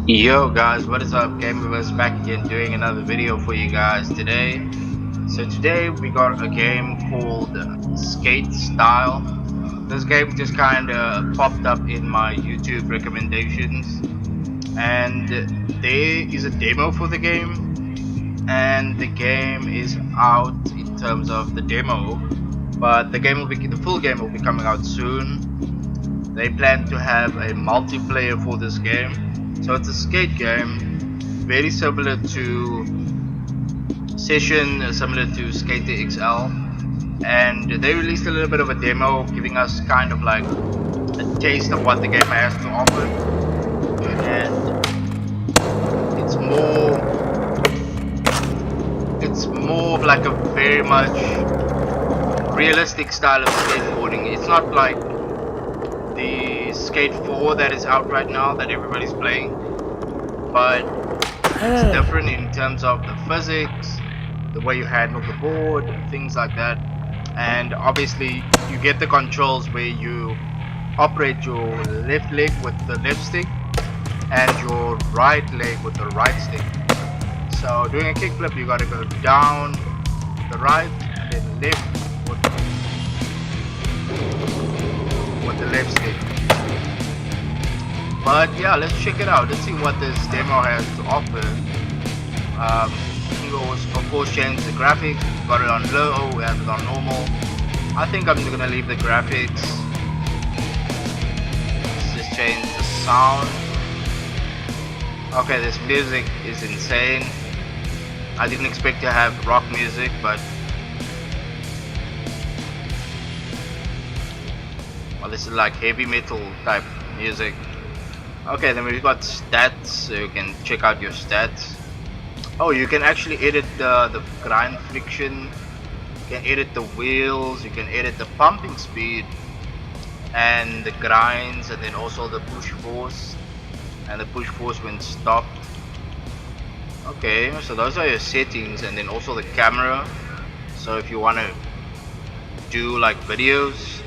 Yo guys, what is up? Gamerverse back again doing another video for you guys today. So today we got a game called Skate Style. This game just kinda popped up in my YouTube recommendations, and there is a demo for the game, and the game is out in terms of the demo, but the full game will be coming out soon. They plan to have a multiplayer for this game. So it's a skate game, very similar to Session, similar to Skater XL. And they released a little bit of a demo, giving us kind of like a taste of what the game has to offer. And it's more of like a very much realistic style of skateboarding. It's not like the Skate 4 that is out right now that everybody's playing, but it's different in terms of the physics, the way you handle the board, things like that. And obviously you get the controls where you operate your left leg with the left stick and your right leg with the right stick. So doing a kickflip, you gotta go down the right and then left with the left stick. But yeah, let's check it out. Let's see what this demo has to offer. You can of course change the graphics. Got it on low, we have it on normal. I think I'm just gonna leave the graphics. Let's just change the sound. Okay, this music is insane. I didn't expect to have rock music, but well, this is like heavy metal type music. Okay, then we've got stats, so you can check out your stats. Oh, you can actually edit the grind friction, you can edit the wheels, you can edit the pumping speed and the grinds, and then also the push force and the push force when stopped. Okay, so those are your settings, and then also the camera. So if you want to do like videos,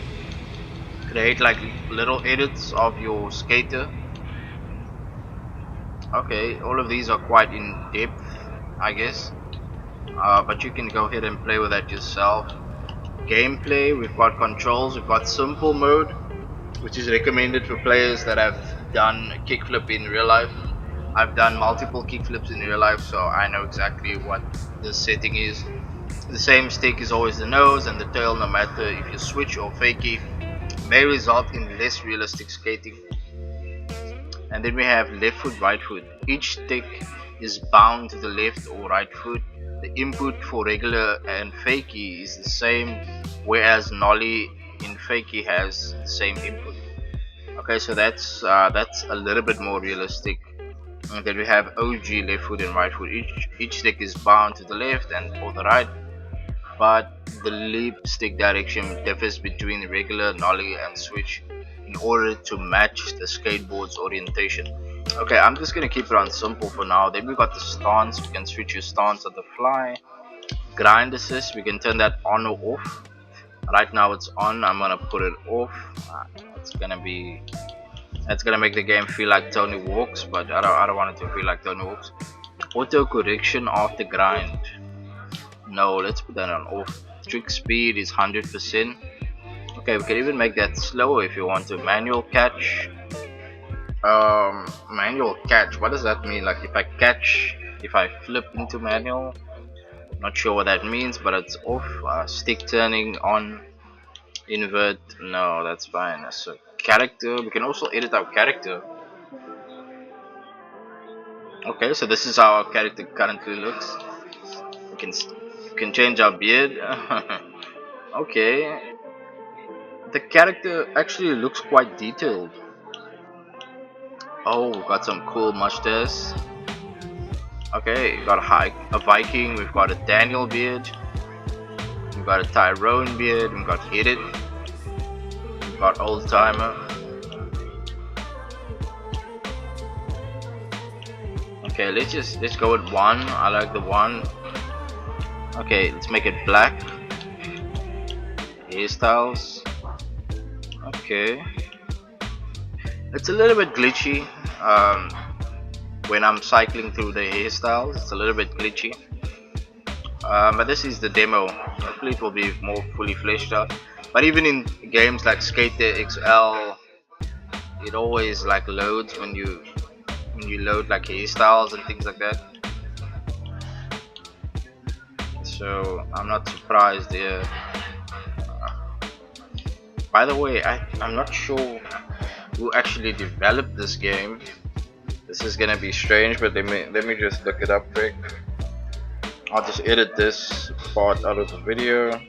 create like little edits of your skater. Okay, all of these are quite in depth, I guess, but you can go ahead and play with that yourself. Gameplay, we've got controls, we've got simple mode, which is recommended for players that have done a kickflip in real life. I've done multiple kickflips in real life, so I know exactly what this setting is. The same stick is always the nose and the tail, no matter if you switch or fakie, may result in less realistic skating. And then we have left foot, right foot. Each stick is bound to the left or right foot. The input for regular and fakie is the same, whereas nollie in fakie has the same input. Okay, so that's a little bit more realistic. And then we have OG left foot and right foot. Each stick is bound to the left and or the right, but the leap stick direction differs between regular, nollie, and switch in order to match the skateboard's orientation. Okay, I'm just gonna keep it on simple for now. Then we got the stance. We can switch your stance on the fly. Grind assist, we can turn that on or off. Right now it's on. I'm gonna put it off. It's gonna make the game feel like Tony Walks, but I don't want it to feel like Tony Walks. Auto correction after grind. No, let's put that on off. Trick speed is 100%. Okay, we can even make that slower if you want to. Manual catch. Manual catch. What does that mean? Like if I flip into manual. Not sure what that means, but it's off. Stick turning on. Invert. No, that's fine. So character. We can also edit our character. Okay, so this is how our character currently looks. We can change our beard. Okay, the character actually looks quite detailed. Oh, we've got some cool mustaches. Okay, we've got a Viking, we've got a Daniel beard, we've got a Tyrone beard, we've got Edit, we've got Old Timer. Okay, let's go with one. I like the one. Okay, let's make it black. Hairstyles. Okay, it's a little bit glitchy. when I'm cycling through the hairstyles. It's a little bit glitchy. But this is the demo. Hopefully it will be more fully fleshed out. But even in games like Skater XL, it always like loads when you load like hairstyles and things like that. So I'm not surprised here. By the way, I'm not sure who actually developed this game. This is gonna be strange, but let me just look it up quick. I'll just edit this part out of the video.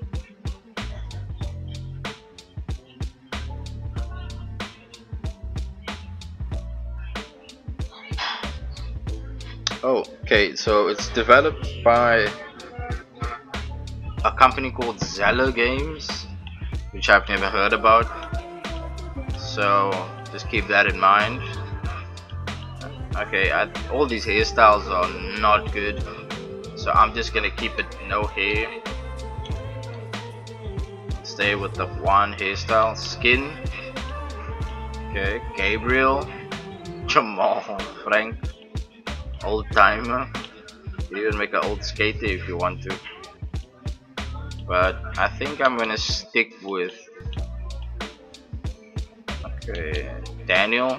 Oh, okay, so it's developed by a company called Zella Games, which I've never heard about. So just keep that in mind. Okay, all these hairstyles are not good, so I'm just gonna keep it no hair. Stay with the one hairstyle. Skin. Okay, Gabriel, Jamal, Frank, old timer. You even make an old skater if you want to. But I think I'm gonna stick with Daniel.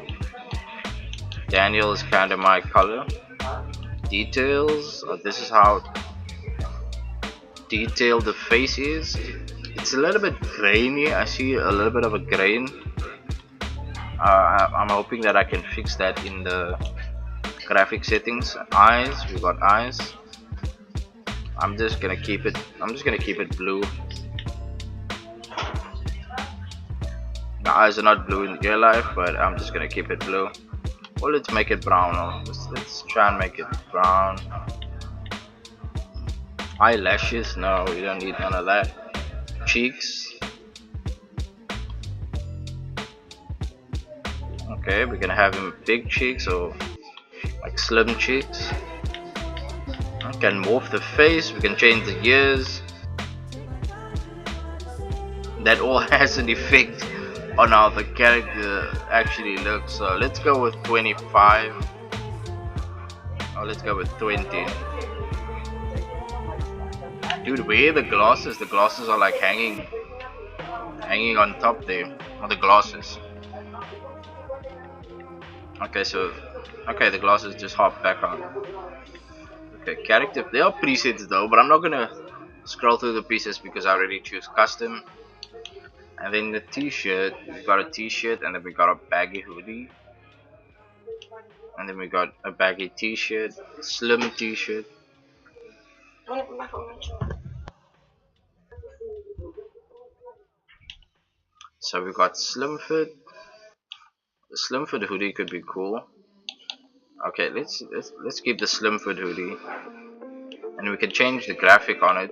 Daniel is kind of my color. Details. This is how detailed the face is. It's a little bit grainy. I see a little bit of a grain. I'm hoping that I can fix that in the graphic settings. Eyes. We got eyes. I'm just gonna keep it blue. The eyes are not blue in real life, but I'm just gonna keep it blue. Or let's make it brown. Let's try and make it brown. Eyelashes, no, we don't need none of that. Cheeks. Okay, we're gonna have him big cheeks or like slim cheeks. We can morph the face, we can change the ears. That all has an effect on how the character actually looks. So let's go with 25. Or let's go with 20. Dude, where are the glasses? The glasses are like hanging on top there. Or the glasses. Okay, so the glasses just hop back on. Okay, character. They are presets though, but I'm not gonna scroll through the pieces because I already choose custom. And then the t-shirt, we got a t-shirt, and then we got a baggy hoodie, and then we got a baggy t-shirt, slim t-shirt. So we got slim fit. The slim fit hoodie could be cool. Okay, let's keep the slim fit hoodie, and we can change the graphic on it.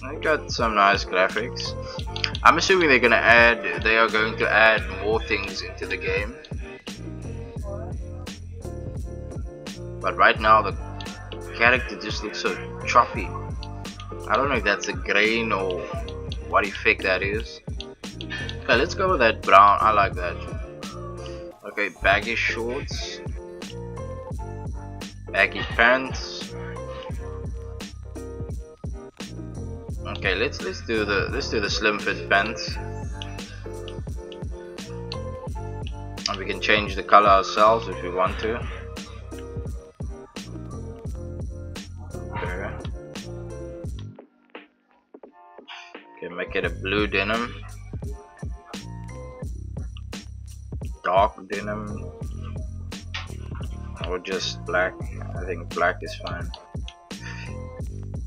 I got some nice graphics. I'm assuming they are going to add more things into the game. But right now the character just looks so choppy. I don't know if that's a grain or what effect that is. Okay, let's go with that brown. I like that. Okay, baggy shorts, baggy pants. Okay, let's do the slim fit pants, and we can change the color ourselves if we want to. Okay, make it a blue denim, dark denim, or just black. I think black is fine.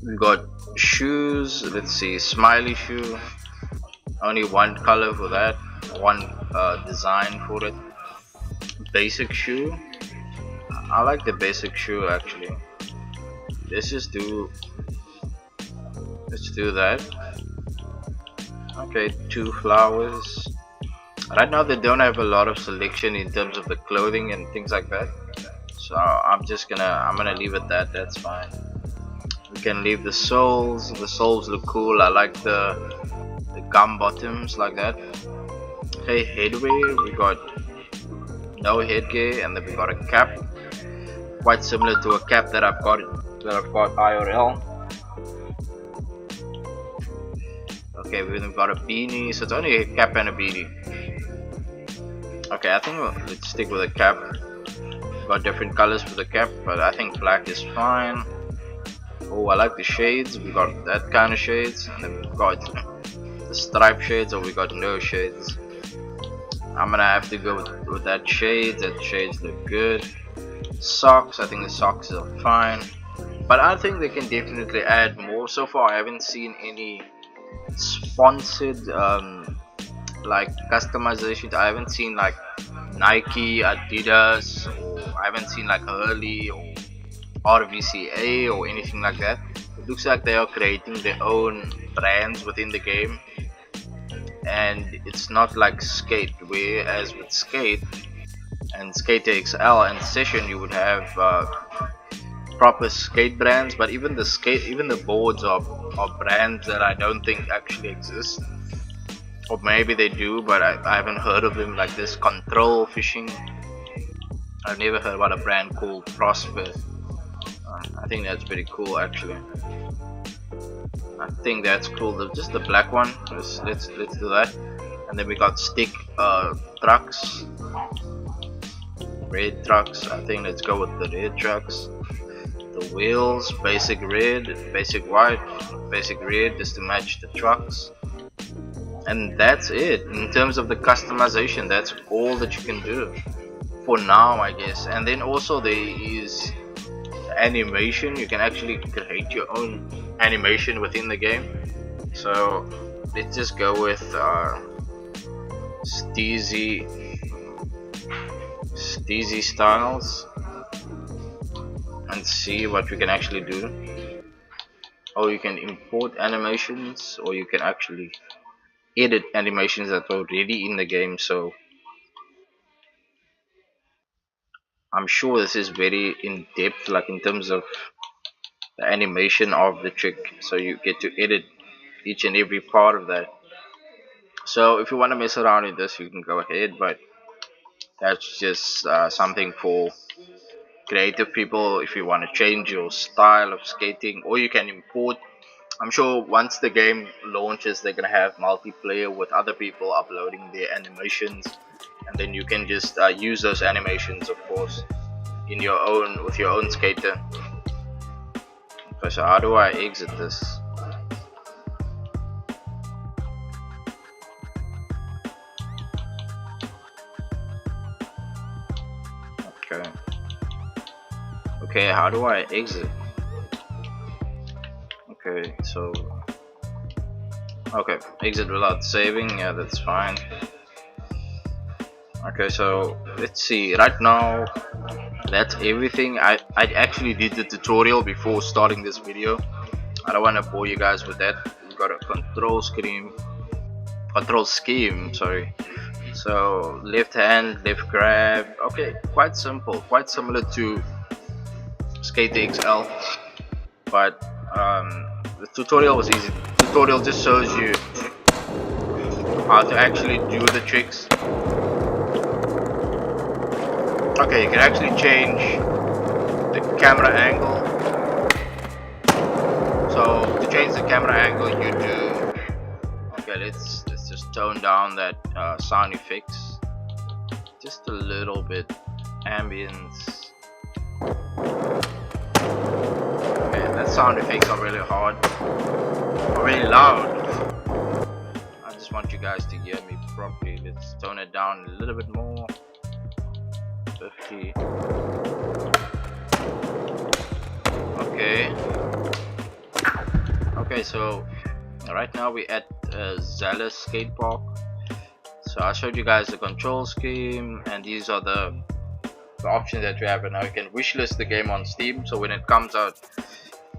We got shoes. Let's see, smiley shoe. Only one color for that, one design for it. Basic shoe. I like the basic shoe actually. Let's do that. Okay, 2 flowers. Right now they don't have a lot of selection in terms of the clothing and things like that. So I'm gonna leave it that. That's fine. We can leave the soles. The soles look cool. I like the gum bottoms like that. Okay, headwear. We got no headgear, and then we got a cap, quite similar to a cap that I've got IRL. Okay, we've got a beanie, so it's only a cap and a beanie. Okay, I think let's stick with a cap. Got different colors for the cap, but I think black is fine. Oh, I like the shades. We got that kind of shades, and then we've got the stripe shades, or we got no shades. I'm gonna have to go with that shades. That shades look good. Socks, I think the socks are fine, but I think they can definitely add more. So far I haven't seen any sponsored like customizations. I haven't seen like Nike, Adidas, or I haven't seen like Hurley or RVCA or anything like that. It looks like they are creating their own brands within the game, and it's not like Skate, whereas with Skate and Skate XL and Session you would have proper skate brands, but even the boards are brands that I don't think actually exist, or maybe they do, but I haven't heard of them. Like this Control Fishing, I've never heard about a brand called Prosper. I think that's pretty cool actually. I think that's cool. Just the black one. Let's do that. And then we got stick trucks, red trucks. I think let's go with the red trucks. The wheels, basic red, basic white, basic red, just to match the trucks. And that's it in terms of the customization. That's all that you can do for now, I guess. And then also there is animation. You can actually create your own animation within the game. So let's just go with Steezy styles and see what we can actually do. Or you can import animations, or you can actually edit animations that are already in the game. So I'm sure this is very in depth, like in terms of the animation of the trick, so you get to edit each and every part of that. So if you want to mess around with this, you can go ahead, but that's just something for creative people. If you want to change your style of skating, or you can import. I'm sure once the game launches, they're gonna have multiplayer with other people uploading their animations, and then you can just use those animations, of course, in your own with your own skater. Okay, so how do I exit this? Okay, how do I exit? Okay, so exit without saving. Yeah, that's fine. Okay, so let's see. Right now that's everything. I actually did the tutorial before starting this video. I don't want to bore you guys with that. We've got a control scheme, sorry. So left hand, left grab. Okay, quite simple, quite similar to Skate XL, but the tutorial was easy. The tutorial just shows you how to actually do the tricks. Okay, you can actually change the camera angle. So to change the camera angle, you do. Okay, let's just tone down that sound effects just a little bit. Ambience. Okay, that sound effects are really hard, or really loud. I just want you guys to hear me properly. Let's tone it down a little bit more. 50. Okay, so right now we're at Zales skate park. So I showed you guys the control scheme, and these are the options that we have. And now you can wishlist the game on Steam, so when it comes out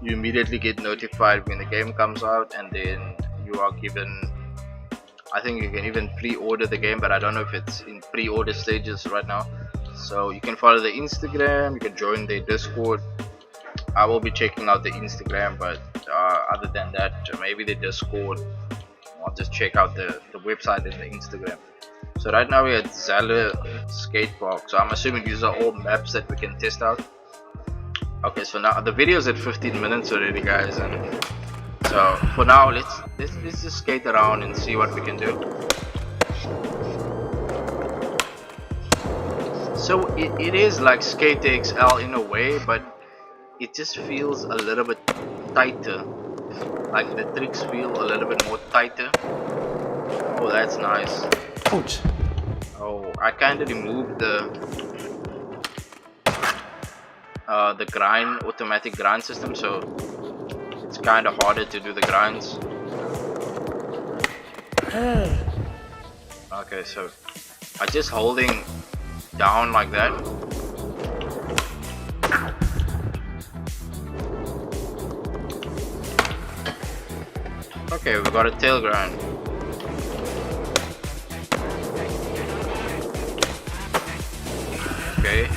you immediately get notified when the game comes out, and then you are given, I think you can even pre-order the game, but I don't know if it's in pre-order stages right now. So you can follow the Instagram, you can join the Discord. I will be checking out the Instagram, but other than that, maybe the Discord. I'll just check out the website and the Instagram. So right now we're at Zala Skate Park. So I'm assuming these are all maps that we can test out. Okay, so now the video is at 15 minutes already, guys, and so for now let's just skate around and see what we can do. So it is like Skate XL in a way, but it just feels a little bit tighter. Like the tricks feel a little bit more tighter. Oh, that's nice. Ouch. Oh, I kinda removed the automatic grind system, so it's kinda harder to do the grinds. Okay, so I'm just holding down like that. Okay, we got a tail grind. Okay,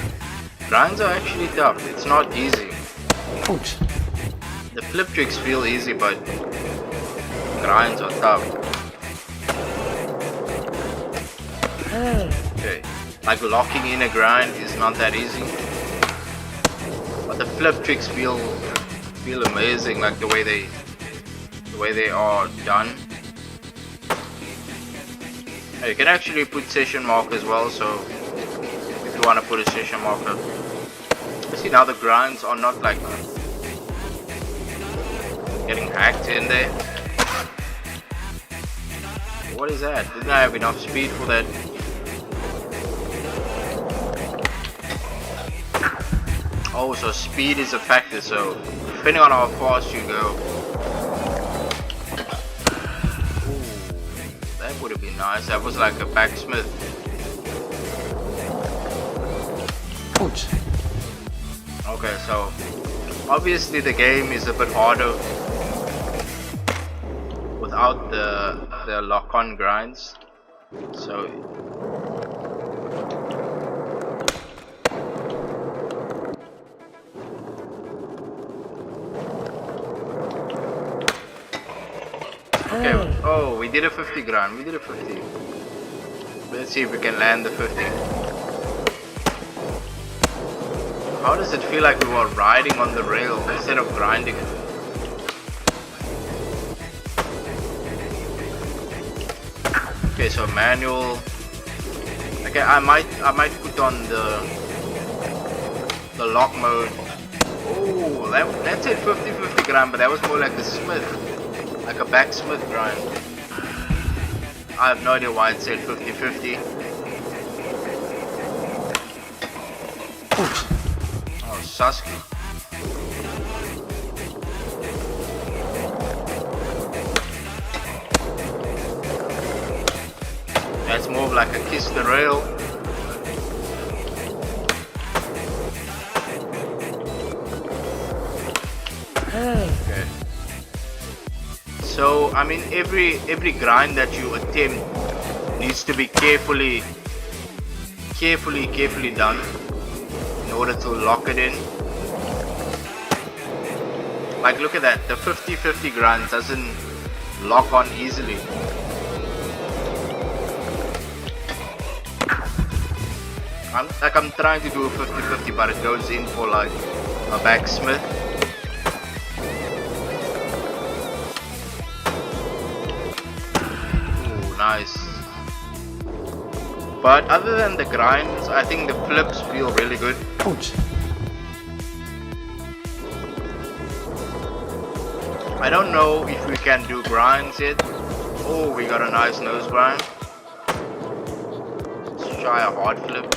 grinds are actually tough. It's not easy. Ouch. The flip tricks feel easy, but grinds are tough. Okay, like locking in a grind is not that easy, but the flip tricks feel amazing, like the way they are done. You can actually put session mark as well, so if you want to put a session marker. See, now the grinds are not like getting hacked in there. What is that? Didn't I have enough speed for that? Oh, so speed is a factor, so depending on how fast you go. That would have been nice. That was like a backsmith. Ouch. Okay, so obviously the game is a bit harder without the lock-on grinds. So okay, oh, we did a 50 grind. We did a 50. Let's see if we can land the 50. How does it feel like we were riding on the rail instead of grinding it? Okay, so manual. Okay, I might put on the lock mode. Oh, that said 50-50 grind, but that was more like a smith. Like a backsmith grind. I have no idea why it said 50-50. Oh, Sasuke. That's more of like a kiss the rail. Okay. So I mean every grind that you attempt needs to be carefully done in order to lock it in. Like look at that, the 50-50 grind doesn't lock on easily. I'm trying to do a 50-50, but it goes in for like a backsmith. Nice. But other than the grinds, I think the flips feel really good. Ouch. I don't know if we can do grinds yet. Oh, we got a nice nose grind. Let's try a hard flip.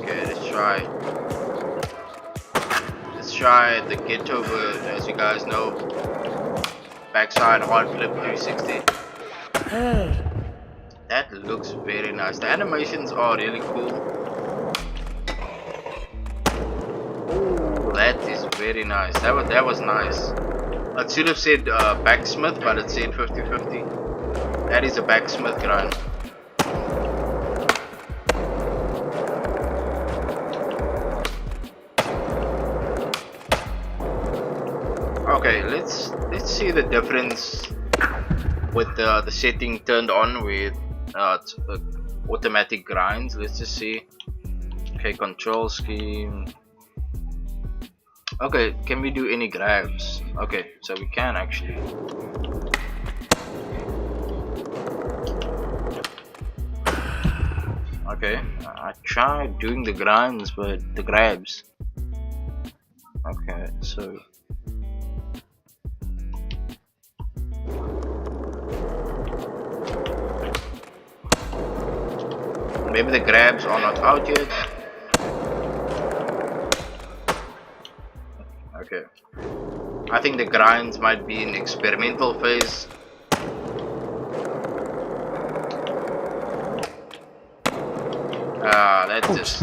Okay, let's try the ghetto bird, as you guys know. Backside hard flip 360. That looks very nice. The animations are really cool. Ooh, that is very nice. That was nice. It should have said backsmith, but it said 50-50. That is a backsmith grind. Okay, let's see the difference with the setting turned on with automatic grinds. Let's just see. Okay, control scheme. Okay, can we do any grabs? Okay, so we can actually. Okay, I tried doing the grinds, but the grabs. Okay, so maybe the grabs are not out yet. Okay, I think the grinds might be in experimental phase.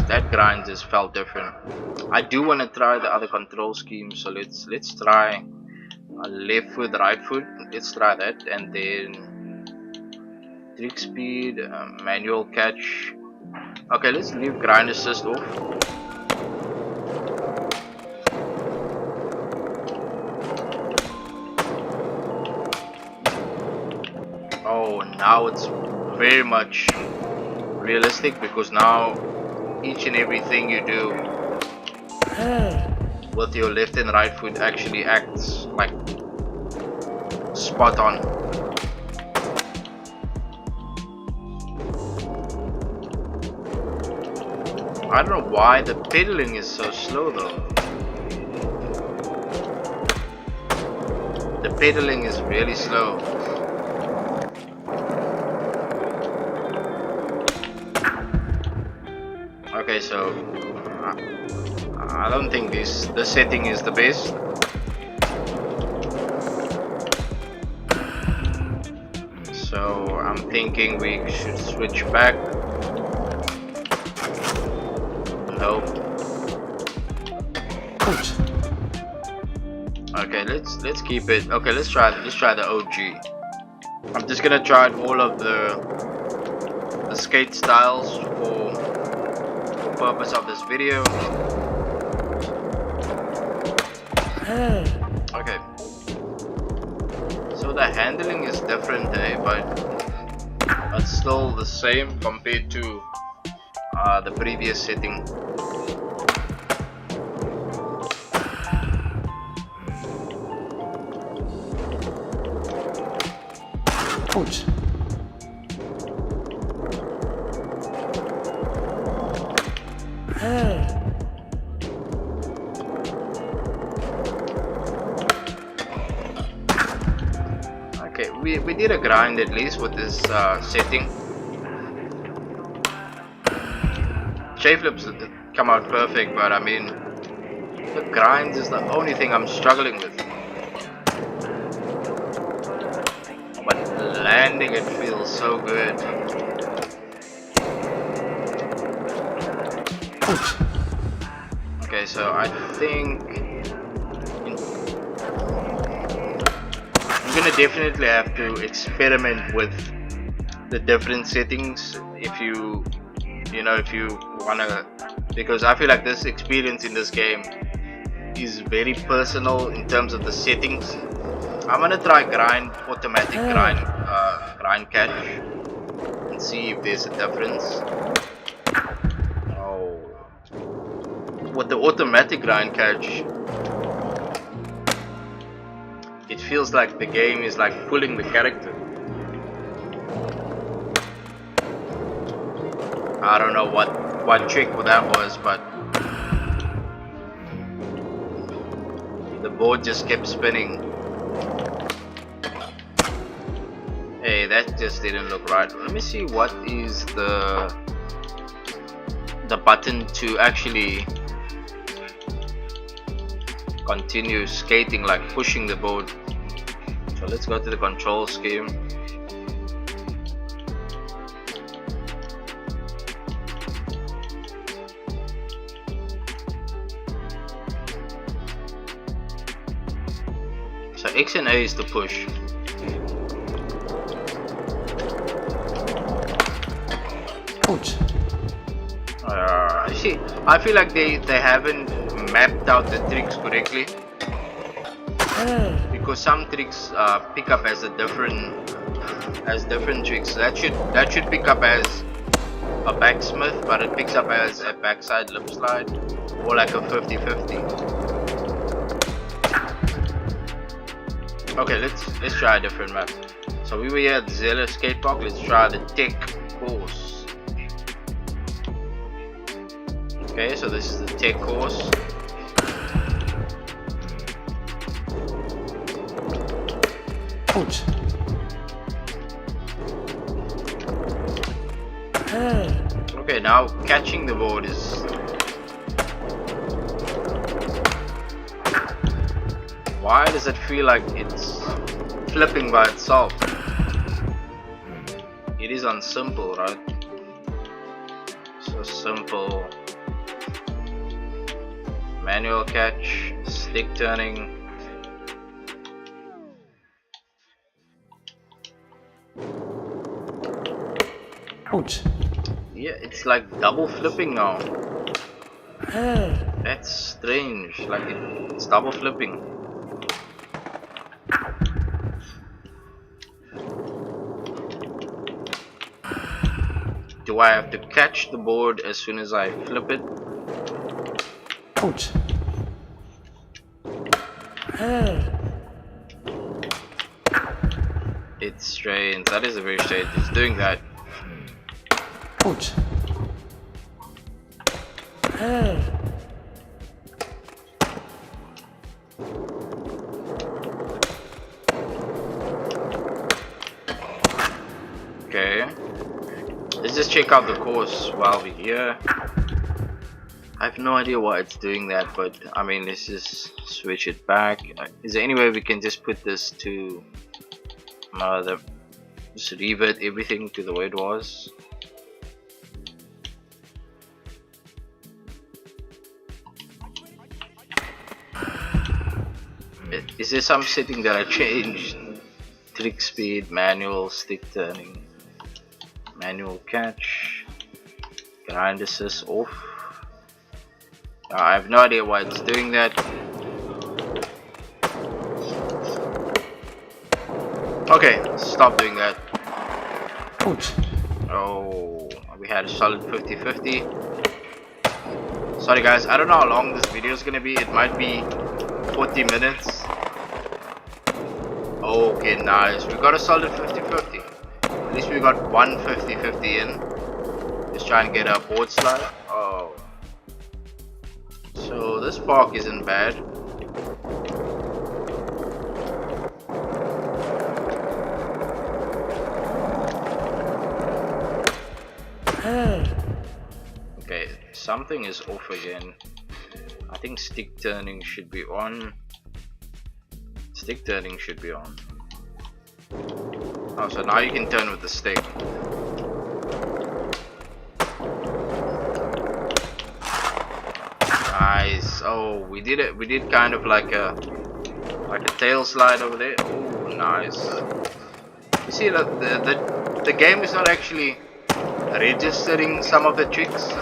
That grind just felt different. I do want to try the other control scheme, so let's try left foot, right foot. Let's try that, and then trick speed, manual catch. Okay, let's leave grind assist off. Oh, now it's very much realistic, because now each and everything you do with your left and right foot actually acts like spot on. I don't know why the pedaling is so slow though. The pedaling is really slow. Okay, so I don't think this setting is the best. So I'm thinking we should switch back. No. Okay, let's keep it. Okay, let's try the OG. I'm just gonna try all of the skate styles for purpose of this video. Okay, so the handling is different, but it's still the same compared to the previous setting. Ouch. Okay, we did a grind at least with this setting. J flips come out perfect, but I mean the grinds is the only thing I'm struggling with. But landing it feels so good. Okay, so I think I'm gonna definitely have to experiment with the different settings if you wanna, because I feel like this experience in this game is very personal in terms of the settings. I'm gonna try automatic grind catch and see if there's a difference. Oh, with the automatic grind catch, it feels like the game is like pulling the character. I don't know what trick that was, but the board just kept spinning. Hey, that just didn't look right. Let me see what is the button to actually continue skating, like pushing the board. So let's go to the control scheme. So X and A is to push. Ouch. See, I feel like they haven't mapped out the tricks correctly, because some tricks pick up as a different has different tricks. That should pick up as a backsmith, but it picks up as a backside lip slide or like a 50-50. Okay, let's try a different map. So we were here at Zeller Skate Park. Let's try the tech course. Okay, so this is the tech course. Ouch. Okay, now catching the board is... Why does it feel like it's flipping by itself? It is on simple, right? So simple. Manual catch, stick turning. Ouch. Yeah, it's like double flipping now. That's strange, like it's double flipping. Do I have to catch the board as soon as I flip it? Ouch. It's strange. That is a very strange. It's doing that. Ouch. Okay. Let's just check out the course while we're here. I have no idea why it's doing that, but I mean, let's just switch it back. Is there any way we can just put this to just revert everything to the way it was? Is there some setting that I changed? Trick speed, manual, stick turning, manual catch, grind assist off. I have no idea why it's doing that. Okay, stop doing that. Ouch. Oh, we had a solid 50-50. Sorry guys, I don't know how long this video is gonna be. It might be 40 minutes. Okay, nice. We got a solid 50-50. At least we got one 50-50 in. Just trying to get a board slide. Oh. So this park isn't bad. Okay, something is off again. I think stick turning should be on. Stick turning should be on. Oh, so now you can turn with the stick. Nice. Oh, we did it. We did kind of like a tail slide over there. Oh, nice. You see that the game is not actually registering some of the tricks.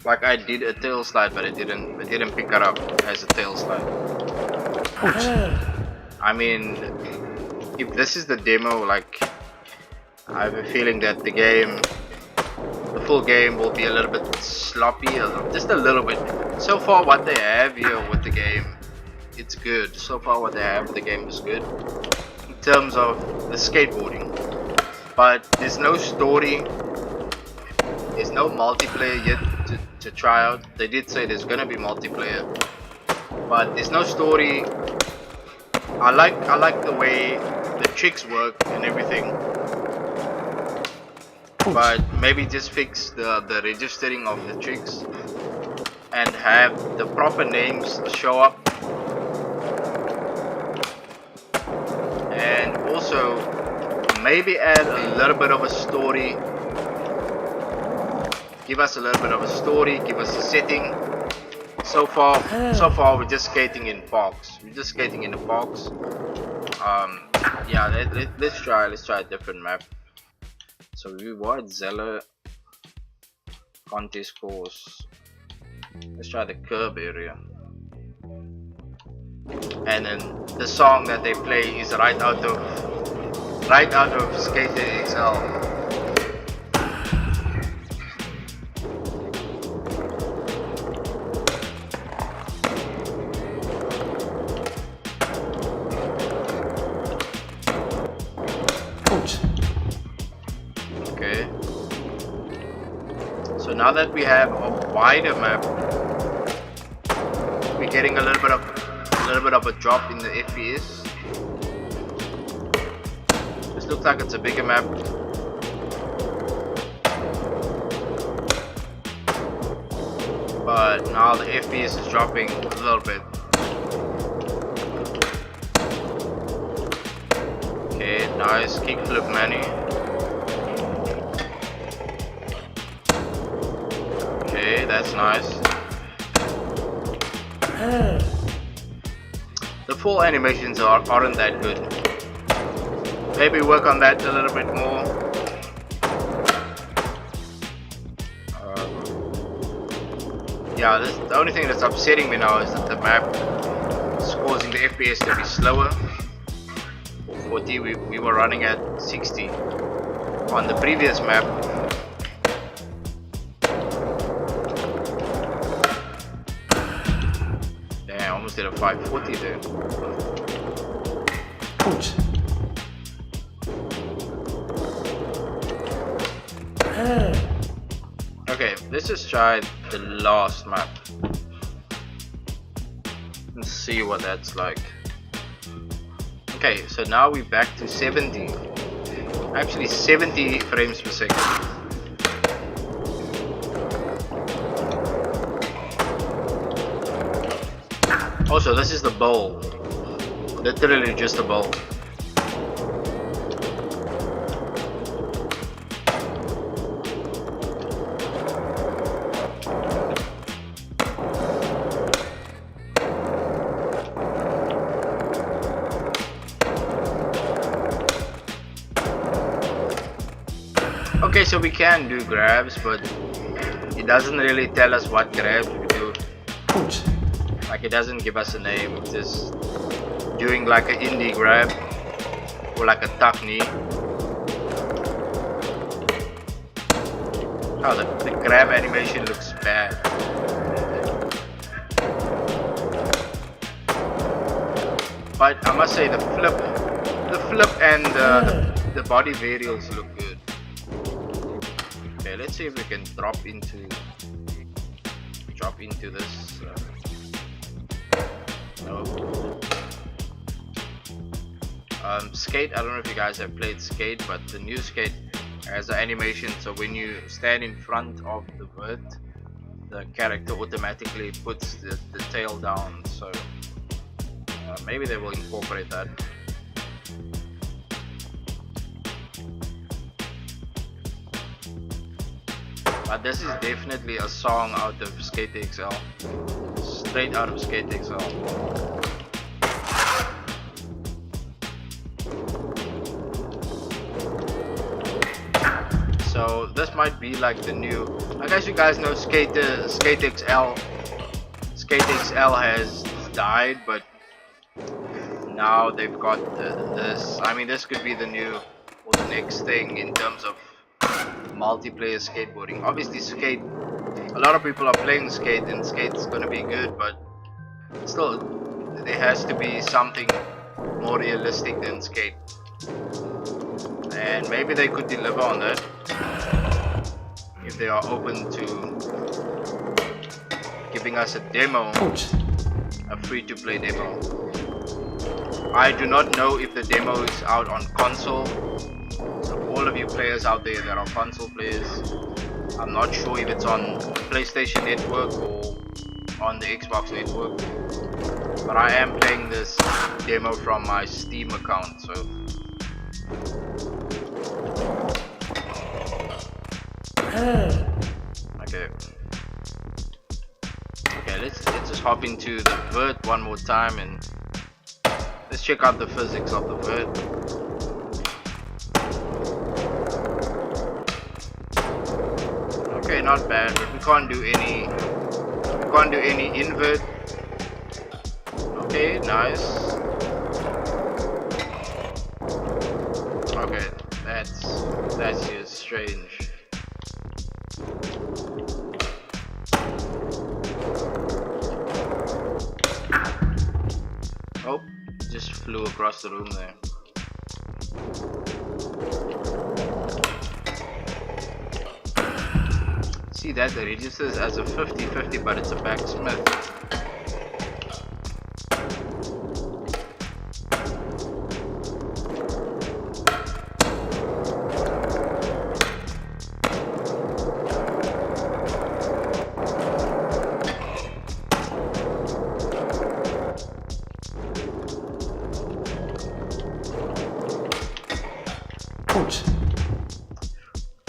Like I did a tail slide, but it didn't pick it up as a tail slide. I mean, if this is the demo, like I have a feeling that the full game will be a little bit sloppy, just a little bit. So far, what they have here with the game, it's good. So far, what they have with the game is good in terms of the skateboarding. But there's no story. There's no multiplayer yet to try out. They did say there's gonna be multiplayer, but there's no story. I like the way the tricks work and everything, but maybe just fix the registering of the tricks and have the proper names show up, and also maybe add a little bit of a story. Give us a little bit of a story, give us a setting. So far we're just skating in parks. We're just skating in the parks. Yeah, let's try a different map. So we were at Zeller contest course. Let's try the curb area. and then the song that they play is right out of Skater XL. Ouch. Okay. So now that we have a wider map, we're getting a little bit of a drop in the FPS. This looks like it's a bigger map. But now the FPS is dropping a little bit. Okay, nice kickflip Manny. Okay, that's nice. The fall animations aren't that good. Maybe work on that a little bit more. Yeah, the only thing that's upsetting me now is that the map is causing the FPS to be slower. For 40, we were running at 60 on the previous map. Damn, I almost did a 540 there. Ouch. Okay, let's just try the last map and see what that's like. Okay, so now we're back to 70. Actually 70 frames per second. Also, this is the bowl. Literally just a bowl. Okay, so we can do grabs, but it doesn't really tell us what grabs we do. Ouch. Like, it doesn't give us a name. It's just doing like an indie grab or like a tuck knee. Oh, the grab animation looks bad. But I must say the flip and the body varials look good. Okay, let's see if we can drop into this. No. Skate. I don't know if you guys have played Skate, but the new Skate has an animation. So when you stand in front of the vert, the character automatically puts the tail down. So maybe they will incorporate that. But this is definitely a song out of Skate XL. Straight out of Skate XL. So this might be like the new, I guess you guys know Skate XL has died, but now they've got this. I mean, this could be the new or the next thing in terms of multiplayer skateboarding. Obviously Skate, a lot of people are playing Skate and Skate's gonna be good, but still there has to be something more realistic than Skate, and maybe they could deliver on that if they are open to giving us a demo. Ouch. A free to play demo. I do not know if the demo is out on console. So all of you players out there that are console players, I'm not sure if it's on PlayStation Network or on the Xbox Network, but I am playing this demo from my Steam account. So okay, let's just hop into the vert one more time and let's check out the physics of the vert. Okay, not bad, but we can't do any invert. No. Okay, nice. Okay, that's just strange. Oh, just flew across the room there. See that it registers as a 50-50, but it's a backsmith. Coach.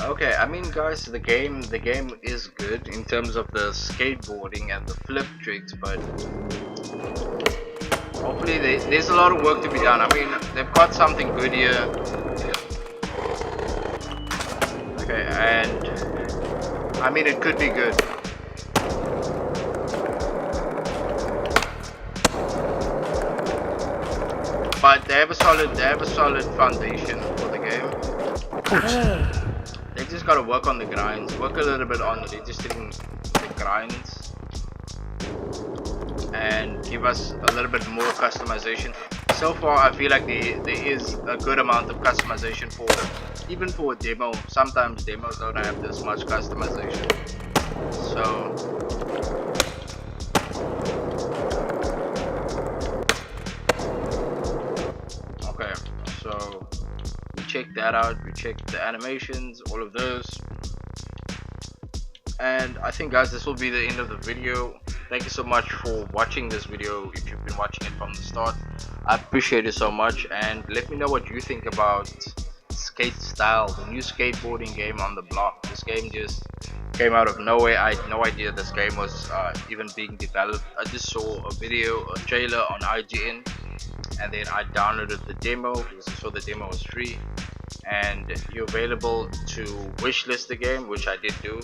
Okay, I mean guys, the game is good in terms of the skateboarding and the flip tricks, but hopefully there's a lot of work to be done. I mean, they've got something good here. Okay, and I mean it could be good. But they have a solid foundation for the game. They just gotta work on the grinds, work a little bit on registering the grinds, and give us a little bit more customization. So far, I feel like there is a good amount of customization for even for a demo. Sometimes demos don't have this much customization. So. So we checked that out, we checked the animations, all of those, and I think guys this will be the end of the video. Thank you so much for watching this video. If you've been watching it from the start, I appreciate it so much, and let me know what you think about Skate Style, the new skateboarding game on the block. This game just came out of nowhere. I had no idea this game was even being developed. I just saw a trailer on IGN, and then I downloaded the demo because I saw the demo was free, and you're available to wishlist the game, which I did do.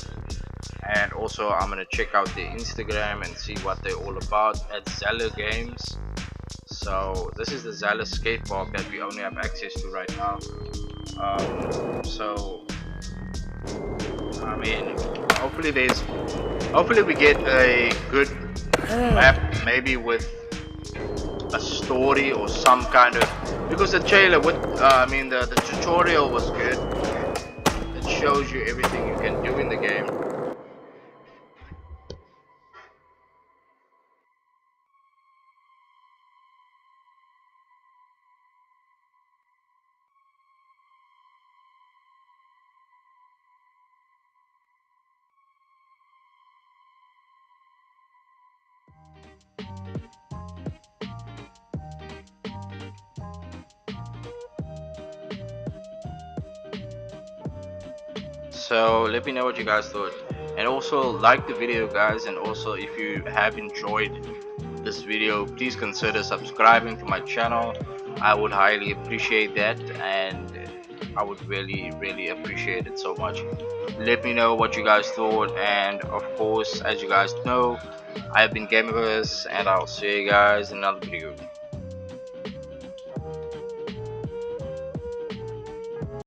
And also I'm gonna check out their Instagram and see what they're all about at Zeller Games. So this is the Zeller skate park that we only have access to right now. So I mean, hopefully we get a good map, maybe with a story or some kind of, because the trailer with the tutorial was good. It shows you everything you can do in the game. So let me know what you guys thought, and also like the video guys, and also if you have enjoyed this video, please consider subscribing to my channel. I would highly appreciate that, and I would really appreciate it so much. Let me know what you guys thought, and of course, as you guys know, I have been Gamerverse, and I'll see you guys in another video.